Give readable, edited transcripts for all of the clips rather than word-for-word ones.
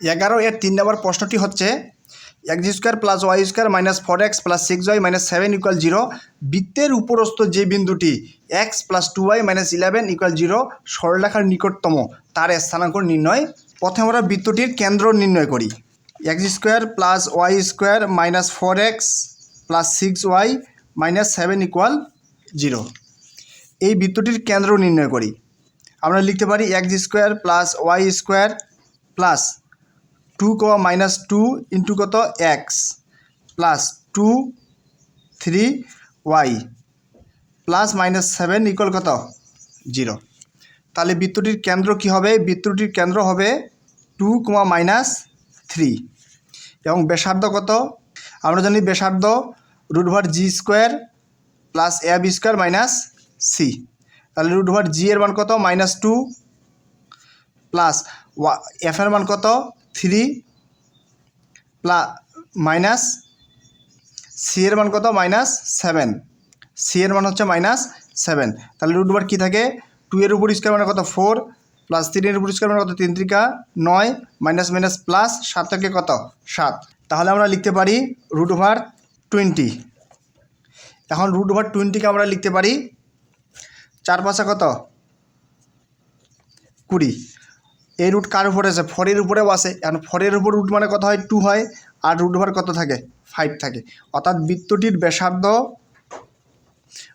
11 এর 3 নম্বর প্রশ্নটি হচ্ছে x square plus y square minus 4x plus 6y minus 7 equal 0 বৃত্তের উপরস্থ যে বিন্দুটি x plus 2y minus 11 equal 0 সরলরেখার নিকটতম তার স্থানাঙ্ক নির্ণয়। প্রথমে আমরা বৃত্তটির কেন্দ্র নির্ণয় করি। X square plus y square minus 4x plus 6y minus 7 equal 0 এই বৃত্তটির কেন্দ্র নির্ণয় করি। আমরা লিখতে পারি x square plus y square plus 2 minus 2 into কত x plus 2 3y plus minus 7 equal কত 0। তাহলে বৃত্তটির কেন্দ্র কি হবে? বৃত্তটির কেন্দ্র হবে 2 মাইনাস 3 এবং ব্যাসার্ধ কত? আমরা জানি ব্যাসার্ধ root over G square plus A B square minus C. তাহলে রুট ওভার জি এর মান কত? মাইনাস 2 প্লাস এফ এর মান কত? 3 প্লাস মাইনাস সি এর মান কত? মাইনাস 7। সি এর মান হচ্ছে মাইনাস 7। তাহলে রুট ওভার কী থাকে? 2 এর উপর স্কোয়ার মানে কত? 4 প্লাস 3 এর উপর স্কোয়ার মানে কত? 3 3 9 মাইনাস মাইনাস প্লাস 7 থেকে কত? 7। তাহলে আমরা লিখতে পারি রুট ওভার 20। এখন রুট ওভার 20কে আমরা লিখতে পারি 4 5 কত? 20। এই রুট কার উপরে আছে? 4 এর উপরেও আছে। এখন 4 এর উপর রুট মানে কত হয়? 2 হয়। আর রুট ওভার কত থাকে? 5 থাকে। অর্থাৎ বৃত্তটির ব্যাসার্ধ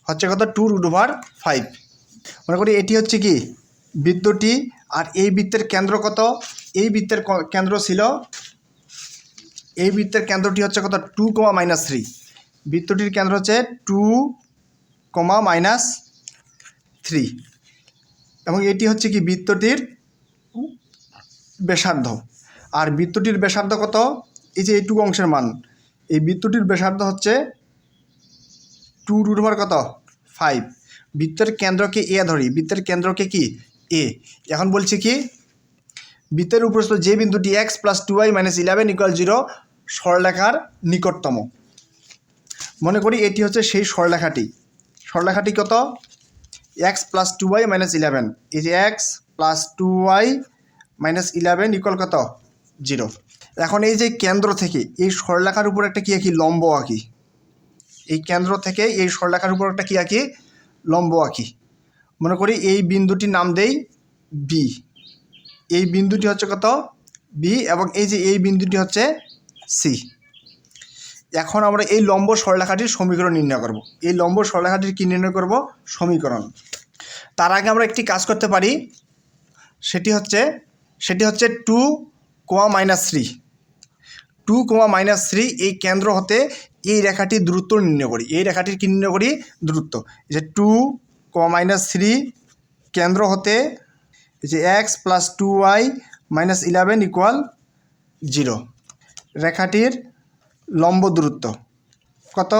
হচ্ছে কত? 2 রুট ওভার 5। মনে করি এটি হচ্ছে কি বৃত্তটি, আর এই বৃত্তের কেন্দ্র কত? এই বৃত্তের কেন্দ্র ছিল, এই বৃত্তের কেন্দ্রটি হচ্ছে কত? 2 মাইনাস 3। বৃত্তটির কেন্দ্র হচ্ছে 2 মাইনাস 3 এবং এটি হচ্ছে কি বৃত্তটির ব্যাসার্ধ। আর বৃত্তটির ব্যাসার্ধ কত? এই যে এইটুকু অংশের মান, এই বৃত্তটির ব্যাসার্ধ হচ্ছে 2 রুট ওভার কত? 5। বৃত্তের কেন্দ্রকে এ ধরি, বৃত্তের কেন্দ্রকে কি? এ। এখন বলছি কি বৃত্তের উপরস্থ যে বিন্দুটি x plus 2y minus 11 equal 0 সরলরেখার নিকটতম। মনে করি এটি হচ্ছে সেই সরলরেখাটি। সরলরেখাটি কত? X plus 2y minus 11। এই যে x plus 2y minus 11 equal কত? 0। এখন এই যে কেন্দ্র থেকে এই সরলরেখার উপর একটা কি আঁকি? লম্ব আঁকি। এই কেন্দ্র থেকে এই সরলরেখার উপর একটা কি আঁকি? লম্ব আঁকি। মনে করি এই বিন্দুটির নাম দেই বি। এই বিন্দুটি হচ্ছে কত? বি এবং এই যে এই বিন্দুটি হচ্ছে সি। এখন আমরা এই লম্ব সরলরেখাটির সমীকরণ নির্ণয় করব। এই লম্ব সরলরেখাটির কি নির্ণয় করব? সমীকরণ। তার আগে আমরা একটি কাজ করতে পারি, সেটি হচ্ছে 2 মাইনাস 3। 2 মাইনাস 3 এই কেন্দ্র হতে এই রেখাটির দূরত্ব নির্ণয় করি। এই রেখাটির কি নির্ণয় করি? দূরত্ব। এই যে 2 মাইনাস 3 কেন্দ্র হতে এই যে x plus 2y minus 11 equal 0 রেখাটির লম্ব দূরত্ব কত?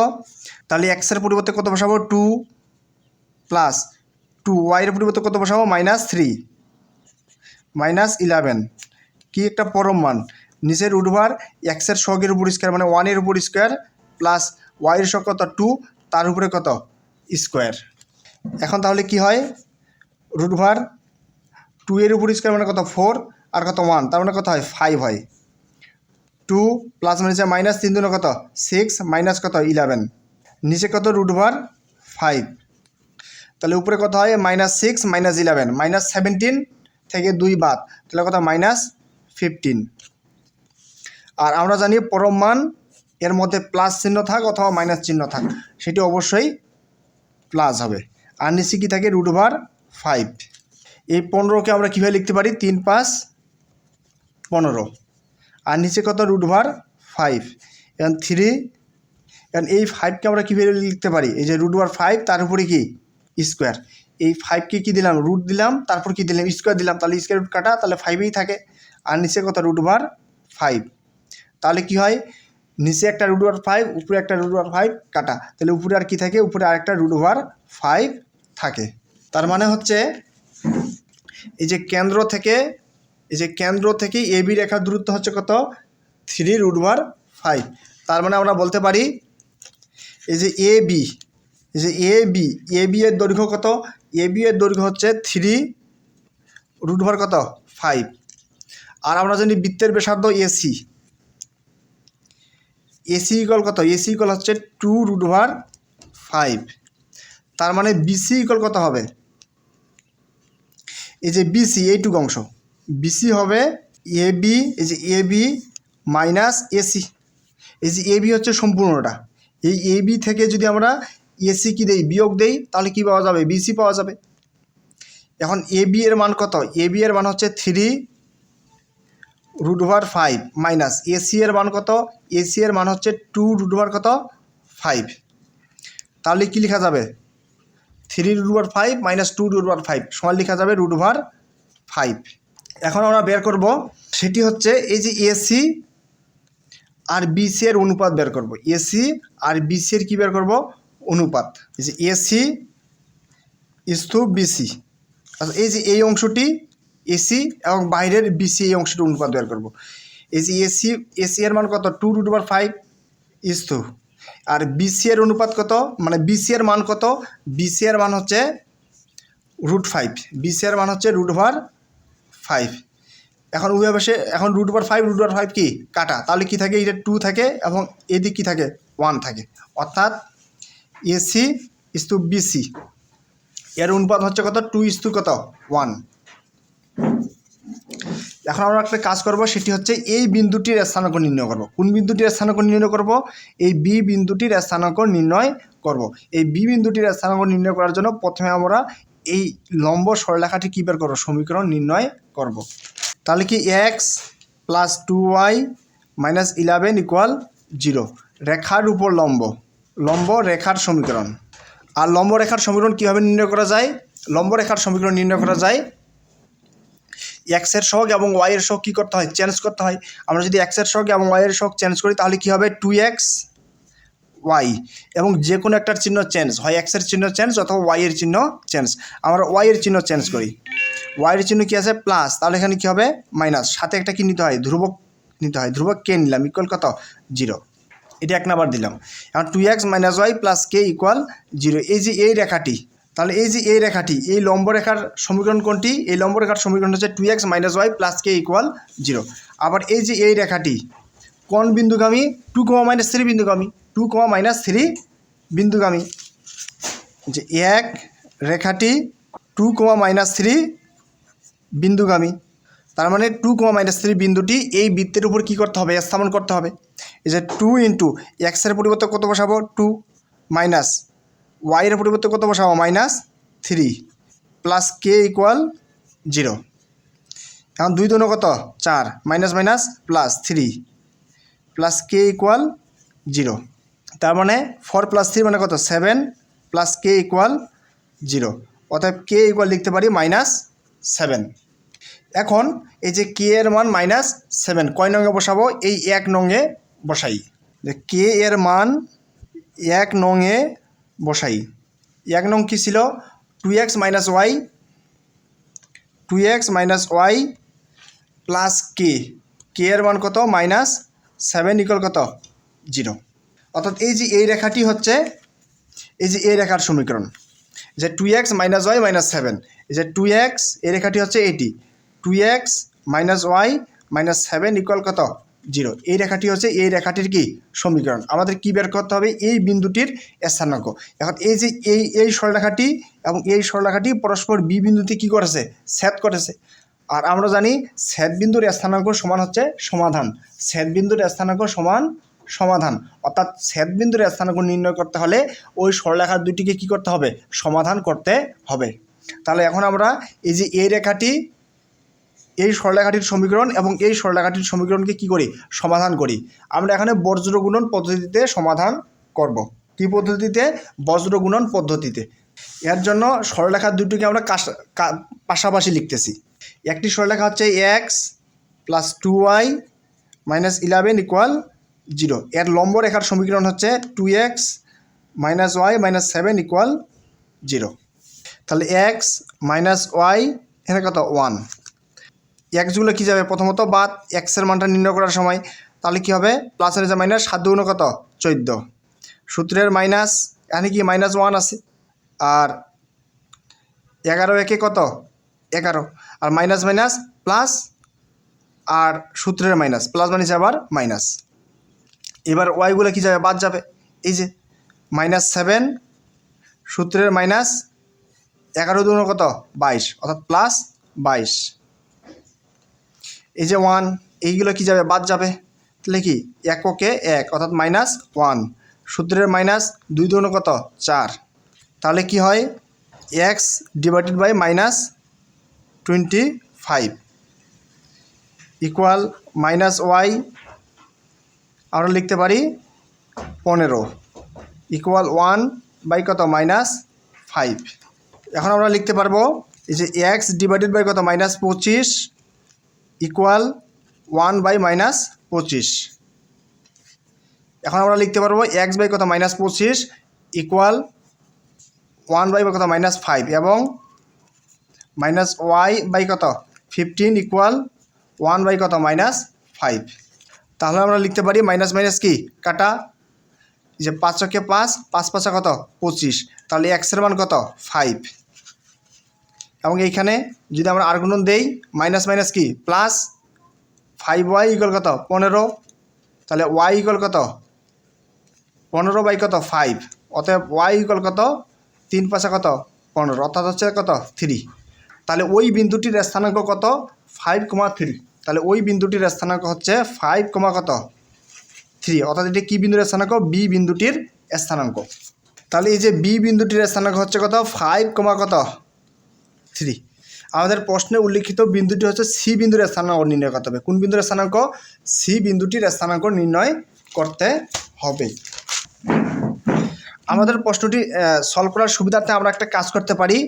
তাহলে এক্সের পরিবর্তে কত বসাবো? 2 প্লাস 2y এর পরিবর্তে কত বসাবো? মাইনাস 3 মাইনাস 11 কি একটা পরম মান। নিচের রুট ওভার এক্সের সহগের উপর স্কোয়ার মানে 1 এর উপর স্কোয়ার প্লাস ওয়াইয়ের সহগ কত? 2 তার উপরে কত? স্কোয়ার। এখন তাহলে কি হয়? রুট ওভার 2 এর উপর স্কোয়ার মানে কত? 4 আর কত? 1 তার মানে কত হয়? 5 হয়। 2 প্লাস মানে মাইনাস 3 দুনো কত? 6 মাইনাস কত? 11 নিচে কত? Root over 5। তাহলে উপরে কত হয়? মাইনাস 6 মাইনাস 11 মাইনাস 17 থেকে 2 বাদ, তাহলে কত? মাইনাস 15। আর আমরা জানি পরম মান এর মধ্যে প্লাস চিহ্ন থাক অথবা মাইনাস চিহ্ন থাক, সেটি অবশ্যই প্লাস হবে। আর নিচে কি থাকে? Root over 5। এই 15কে আমরা কীভাবে লিখতে পারি? 3 5 15। আর নিচে কত? রুট ওভার 5 এবং 3 এবং এই 5কে আমরা কীভাবে লিখতে পারি? এই যে রুট ওভার 5 তার উপরে কি? স্কোয়ার। এই 5কে কী দিলাম? রুট দিলাম, তারপর কি দিলাম? স্কোয়ার দিলাম, তাহলে স্কোয়ার রুট কাটা, তাহলে 5ই থাকে। আর নিচে কত? Root over 5। তাহলে কি হয়? নিচে একটা রুট ওভার 5, উপরে একটা রুট ওভার 5 কাটা, তাহলে উপরে আর কি থাকে? উপরে আরেকটা রুট ওভার 5 থাকে। তার মানে হচ্ছে এই যে কেন্দ্র থেকে এ বি রেখার দূরত্ব হচ্ছে কত? 3 রুট ওভার 5। তার মানে আমরা বলতে পারি এই যে এ বি এর দৈর্ঘ্য কত? এ বি এর দৈর্ঘ্য হচ্ছে 3 রুট ওভার কত? 5। আর আমরা জানি বৃত্তের ব্যাসার্ধ এসি, এসি ইকুয়াল কত? এসি ইকুয়াল হচ্ছে 2√5। তার মানে বিসি ইকুয়াল কত হবে? এই যে বিসি এইটুকু অংশ, বিসি হবে এবি, এই যে এবি মাইনাস এসি। এই যে এবি হচ্ছে সম্পূর্ণটা, এই এবি থেকে যদি আমরা এসি কি দেই, বিয়োগ দেই, তাহলে কি পাওয়া যাবে? বিসি পাওয়া যাবে। এখন এবি এর মান কত? এবি এর মান হচ্ছে 3√5 মাইনাস এসি এর মান কত? এসি এর মান হচ্ছে 2√5। তাহলে কি লেখা যাবে? 3√5 মাইনাস 2√5 সমান লেখা যাবে √5। এখন আমরা বের করব, সেটি হচ্ছে এই যে এসি আর বিসি এর অনুপাত বের করব। এসি আর বিসি এর কি বের করব? অনুপাত। এই যে এসি ইসটু বিসি, আচ্ছা এই যে এই অংশটি এসি এবং বাইরের বিসি এই অংশটি অনুপাত বের করব। এই যে এসি এর মান কত? 2√5 ইসটু, আর বিসি এর অনুপাত কত, মানে বিসি এর মান কত? বিসি এর মান হচ্ছে √5, বিসি এর মান হচ্ছে √5। এখন উভয় পাশে এখন √5 কি কাটা, তাহলে কি থাকে? এটা 2 থাকে এবং এদিক কি থাকে? 1 থাকে, অর্থাৎ এসি ইসটু বিসি এর অনুপাত হচ্ছে কত? 2 ইসটু কত? 1। এখন আমরা একটা কাজ করব, সেটি হচ্ছে এই বিন্দুটির স্থানাঙ্ক নির্ণয় করব। কোন বিন্দুটির স্থানাঙ্ক নির্ণয় করব? এই বি বিন্দুটির স্থানাঙ্ক নির্ণয় করব। এই বি বিন্দুটির স্থানাঙ্ক নির্ণয় করার জন্য প্রথমে আমরা এই লম্ব সরলরেখাটি কী বের করব? সমীকরণ নির্ণয় করব। তাহলে কি x plus 2y minus 11 equal 0, রেখার উপর লম্ব, লম্ব রেখার সমীকরণ। আর লম্ব রেখার সমীকরণ কীভাবে নির্ণয় করা যায়? লম্ব রেখার সমীকরণ নির্ণয় করা যায় এক্সের সহগ এবং ওয়াইয়ের সহগ কী করতে হয়? চেঞ্জ করতে হয়। আমরা যদি এক্সের সহগ এবং ওয়াইয়ের সহগ চেঞ্জ করি তাহলে কী হবে? 2x ওয়াই, এবং যে কোনো একটার চিহ্ন চেঞ্জ হয়, এক্সের চিহ্ন চেঞ্জ অথবা ওয়াইয়ের চিহ্ন চেঞ্জ। আমরা ওয়াইয়ের চিহ্ন চেঞ্জ করি, ওয়াইয়ের চিহ্ন কী আছে? প্লাস, তাহলে এখানে কী হবে? মাইনাস, সাথে একটা কী নিতে হয়? ধ্রুবক নিতে হয়, ধ্রুবক কে নিলাম, ইকুয়াল কত? 0। এটা 1 নাম্বার দিলাম। এখন 2x minus Y plus K equal 0। এই যে এই রেখাটি, তাহলে এই যে এই রেখাটি, এই লম্ব রেখার সমীকরণ কোনটি? এই লম্ব রেখার সমীকরণ হচ্ছে 2x minus Y plus K equal 0। আবার এই যে এই রেখাটি কোন বিন্দুগামী? 2, -3 বিন্দুগামী, 2, বিন্দুগামী। যে এক রেখাটি 2, বিন্দুগামী, তার মানে 2, বিন্দুটি এই বৃত্তের উপর কী করতে হবে? স্থাপন করতে হবে। এই যে 2 ইন্টু এক্সের পরিবর্তে কত বসাবো? 2, মাইনাস ওয়াইয়ের পরিবর্তে কত বসাবো? -3 প্লাস কে ইকুয়াল 0। এখন 2 2 কত? 4, minus minus plus 3 plus K equal 0। তার মানে 4 + 3 মানে কত? 7 প্লাস কে ইকুয়াল 0, অর্থাৎ কে ইকুয়াল লিখতে পারি -7। এখন এই যে কে এর মান -7 কয় নঙে বসাবো? এই 1 নঙে বসাই। যে কে এর মান 1 নঙে বসাই। 1 নং কী ছিল? 2x মাইনাস ওয়াই প্লাস কে, কে এর মান কত? -7 ইকুয়াল কত? 0। অর্থাৎ এই যে এই রেখাটি হচ্ছে এই যে এই রেখার সমীকরণ, যে 2x মাইনাস ওয়াই মাইনাস 7, এই যে 2x এই রেখাটি হচ্ছে এটি, 2x minus Y minus 7 equal কত? 0। এই রেখাটি হচ্ছে এই রেখাটির কি সমীকরণ। আমাদের কি বের করতে হবে? এই বিন্দুটির স্থানাঙ্ক। এখন এই যে এই সরলরেখাটি এবং এই সরলরেখাটি পরস্পর বি বিন্দুতে কী করেছে? ছেদ করেছে। আর আমরা জানি ছেদ বিন্দুর স্থানাঙ্ক সমান হচ্ছে সমাধান, ছেদ বিন্দুর স্থানাঙ্ক সমান সমাধান, অর্থাৎ ছেদ বিন্দুর স্থানাঙ্ক নির্ণয় করতে হলে ওই সরলরেখা দুটিকে কী করতে হবে? সমাধান করতে হবে। তাহলে এখন আমরা এই যে এই রেখাটি, এই সরলরেখাটির সমীকরণ এবং এই সরলরেখাটির সমীকরণকে কী করি? সমাধান করি। আমরা এখানে বজ্র গুণন পদ্ধতিতে সমাধান করব। কী পদ্ধতিতে? বজ্র গুণন পদ্ধতিতে। এর জন্য সরলরেখা দুটিকে আমরা পাশাপাশি লিখতেছি। একটি সরলরেখা হচ্ছে x plus 2y minus 11 equal 0, এর লম্ব রেখার সমীকরণ হচ্ছে 2x minus Y minus 7 equal 0। তাহলে এক্স মাইনাস ওয়াই এখানে কত? 1। এক্সগুলো কী যাবে? প্রথমত বাদ, এক্সের মানটা নির্ণয় করার সময়, তাহলে কী হবে? প্লাসের যে মাইনাস, 7 2 কত? 14, সূত্রের মাইনাস, এখানে কি -1 আছে, আর 11 একে কত? 11, আর মাইনাস মাইনাস প্লাস, আর সূত্রের মাইনাস, প্লাস মানে আবার মাইনাস। এবার ওয়াইগুলো কী যাবে, বাদ যাবে। এই যে -7 সূত্রের মাইনাস 11 দুগুণ কত 22, অর্থাৎ প্লাস 22। এই যে 1, এইগুলো কী যাবে, বাদ যাবে। তাহলে কি এককে 1 অর্থাৎ -1, সূত্রের মাইনাস 2 দুগুণ কত 4। তাহলে কি হয়, x divided by -25 equal -y আমরা লিখতে পারি 15 ইকুয়াল 1 বাই কত -5। এখন আমরা লিখতে পারবো এই যে x ডিভাইডেড বাই কত -25 ইকুয়াল 1 বাই -25। এখন আমরা লিখতে পারবো x বাই কত -25 ইকুয়াল 1 বাই কত -5 এবং -y বাই কত 15 ইকুয়াল 1 বাই কত -5। তাহলে আমরা লিখতে পারি মাইনাস মাইনাস কি কাটা, যে 5 × 5, 5 × 5 কত 25, তাহলে এক্সের মান কত 5। এবং এইখানে যদি আমরা আর গুণন দেই মাইনাস মাইনাস কি প্লাস, 5y ইকুয়াল কত 15, তাহলে y ইকুয়াল কত 15 বাই কত 5, অতএব y ইকুয়াল কত 3 × 5 কত 15, অর্থাৎ হচ্ছে কত 3। তাহলে ওই বিন্দুটির স্থানাঙ্ক কত 5,3। তাহলে ওই বিন্দুটির স্থানাঙ্ক হচ্ছে 5, কত 3, অর্থাৎ এটি কী বিন্দুর স্থানাঙ্ক, বি বিন্দুটির স্থানাঙ্ক। তাহলে এই যে বি বিন্দুটির স্থানাঙ্ক হচ্ছে কত 5, কত 3। আমাদের প্রশ্নে উল্লিখিত বিন্দুটি হচ্ছে সি বিন্দুর স্থানাঙ্ক নির্ণয় করতে হবে। কোন বিন্দুর স্থানাঙ্ক, সি বিন্দুটির স্থানাঙ্ক নির্ণয় করতে হবে। আমাদের প্রশ্নটি সলভ করার সুবিধার্থে আমরা একটা কাজ করতে পারি,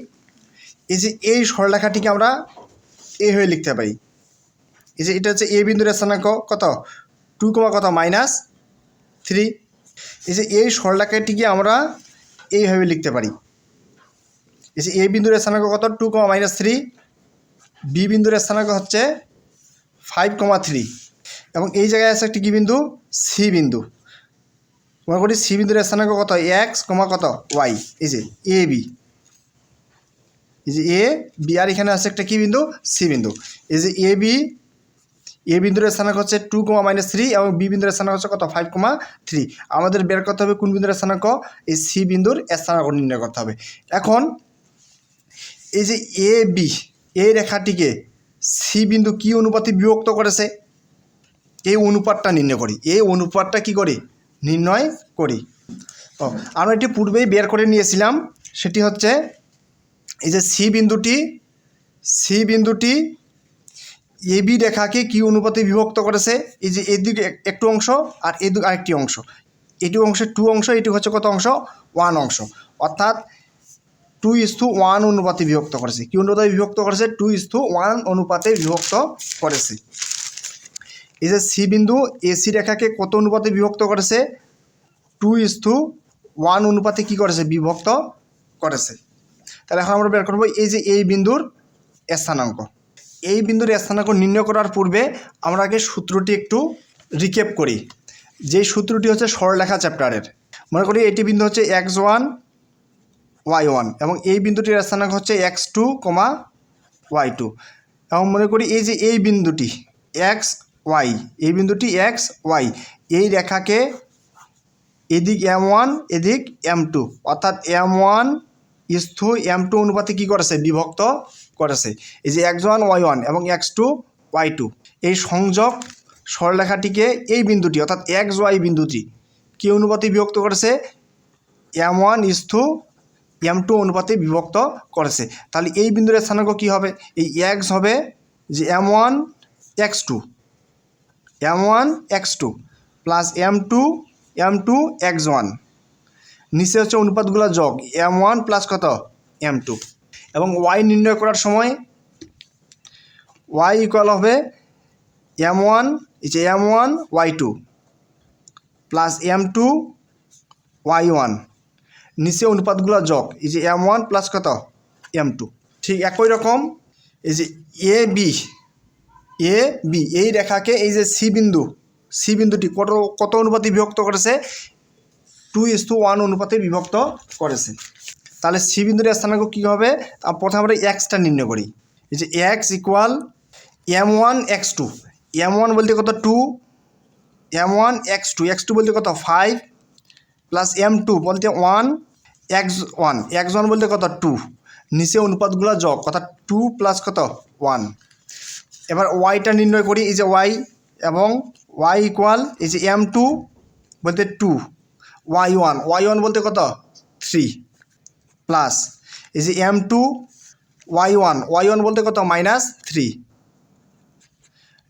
এই যে এই সরলরেখাটিকে আমরা এ হয়ে লিখতে পারি। এই যে এটা হচ্ছে এ বিন্দুর স্থানাঙ্ক কত 2, কত -3। এই যে এই সরলরেখাটিকে আমরা এইভাবে লিখতে পারি, এই যে এ বিন্দুর স্থানাঙ্ক কত 2, -3, বি বিন্দুর স্থানাঙ্ক হচ্ছে 5, 3 এবং এই জায়গায় আছে একটি কি বিন্দু, সি বিন্দু। মনে করি সি বিন্দুর স্থানাঙ্ক কত x, কত y। এই যে এ বি, এই যে এ বি, আর এখানে আছে একটা কি বিন্দু, সি বিন্দু। এই যে এ বিন্দুর স্থানাঙ্ক হচ্ছে 2, -3 এবং বি বিন্দুর স্থানাঙ্ক হচ্ছে কত 5, 3। আমাদের বের করতে হবে কোন বিন্দুর স্থানাঙ্ক, এই সি বিন্দুর স্থানাঙ্ক নির্ণয় করতে হবে। এখন এই যে এ বি, এই রেখাটিকে সি বিন্দু কি অনুপাতে বিভক্ত করেছে, এই অনুপাতটা নির্ণয় করি। এই অনুপাতটা কি করি, নির্ণয় করি। আমরা এটি পূর্বেই বের করে নিয়েছিলাম, সেটি হচ্ছে এই যে সি বিন্দুটি এ বি রেখাকে কি অনুপাতে বিভক্ত করেছে, এই যে এদিকে একটু অংশ আর এদিকে আরেকটি অংশ, এটি অংশে 2 অংশ, এটি হচ্ছে কত অংশ 1 অংশ, অর্থাৎ 2:1 অনুপাতে বিভক্ত করেছে। কি অনুপাতে বিভক্ত করেছে, 2:1 অনুপাতে বিভক্ত করেছে। এই যে সি বিন্দু এসি রেখাকে কত অনুপাতে বিভক্ত করেছে, 2:1 অনুপাতে কি করেছে, বিভক্ত করেছে। তাহলে এখন আমরা বের করবো এই যে এই বিন্দুর স্থানাঙ্ক। এই বিন্দুর স্থানাঙ্ক নির্ণয় করার পূর্বে আমরা আগে সূত্রটি একটু রিক্যাপ করি। যেই সূত্রটি হচ্ছে সরলরেখা চ্যাপ্টারের। মনে করি এটি বিন্দু হচ্ছে x1, y1 এবং এই বিন্দুটির স্থানাঙ্ক হচ্ছে x2, y2 এবং মনে করি এই যে এই বিন্দুটি xy, এই বিন্দুটি xy, এই রেখাকে এদিক m1 এদিক m2, অর্থাৎ m1:m2 অনুপাতে কী করেছে, বিভক্ত করেছে। এই যে x1, y1 এবং x2, y2 এই সংযোগ সরলরেখাটিকে এই বিন্দুটি অর্থাৎ xy বিন্দুটি কী অনুপাতে বিভক্ত করেছে, m1:m2 অনুপাতে বিভক্ত করেছে। তাহলে এই বিন্দুর স্থানাঙ্ক কী হবে, এই x হবে যে m1:x2 প্লাস m2:x1, নিচে হচ্ছে অনুপাতগুলো যোগ m1 প্লাস কত m2 এবং y নির্ণয় করার সময় y ইকুয়াল হবে m1, এই যে m1y2 প্লাস m2y1, নিচে অনুপাতগুলো যোগ এই যে m1 প্লাস কত m2। ঠিক একই রকম এই যে এ বি এই রেখাকে এই যে সি বিন্দুটি কত অনুপাতে বিভক্ত করেছে, 2:1 অনুপাতে বিভক্ত করেছে। তাহলে সি বিন্দুর স্থানাঙ্ক কী হবে, প্রথমে আমরা এক্সটা নির্ণয় করি। এই যে x ইকুয়াল m1:x2, m1 বলতে কত 2, m1 x2 বলতে কত 5 প্লাস m2 বলতে 1 x1 বলতে কত 2, নিচে অনুপাতগুলো যোগ অর্থাৎ 2 প্লাস কত 1। এবার ওয়াইটা নির্ণয় করি, এই যে ওয়াই এবং ওয়াই ইকুয়াল এই যে m2 বলতে 2, y1 বলতে কত 3 প্লাস এই যে m2 y1 বলতে কত -3,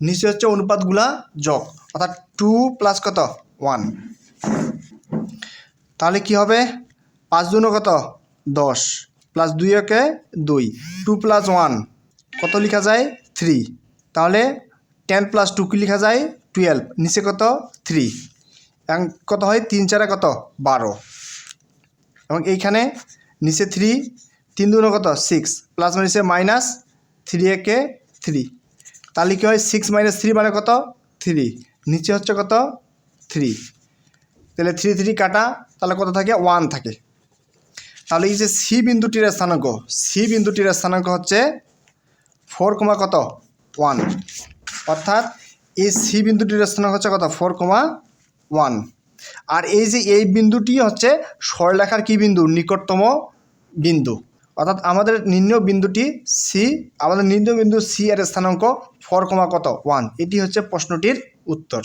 নিচে হচ্ছে অনুপাতগুলা যোগ অর্থাৎ 2 প্লাস কত 1। তাহলে কি হবে 5 দুগুণ কত 10 প্লাস 2 একে 2, 2 প্লাস 1 কত লেখা যায় 3, তাহলে 10 প্লাস 2 কি লেখা যায় 12, নিচে কত 3 এবং কত হয় 3 4 কত 12 এবং এইখানে নিচে 3 3 দুগুণ কত 6 প্লাস নিচে মাইনাস 3 একে 3, তাহলে কি হয় 6 - 3 মানে কত 3, নিচে হচ্ছে কত 3, তাহলে 3 3 কাটা, তাহলে কত থাকে 1 থাকে। তাহলে এই যে সি বিন্দুটির স্থানাঙ্ক হচ্ছে 4, কত 1, অর্থাৎ এই সি বিন্দুটির স্থানাঙ্ক হচ্ছে কত 4, 1। আর এই যে এই বিন্দুটি হচ্ছে সরলরেখার কি বিন্দু নিকটতম বিন্দু, অর্থাৎ আমাদের নির্ণয় বিন্দুটি সি, আমাদের নির্ণয় বিন্দু সি এর স্থানাঙ্ক 4, কত 1। এটি হচ্ছে প্রশ্নটির উত্তর।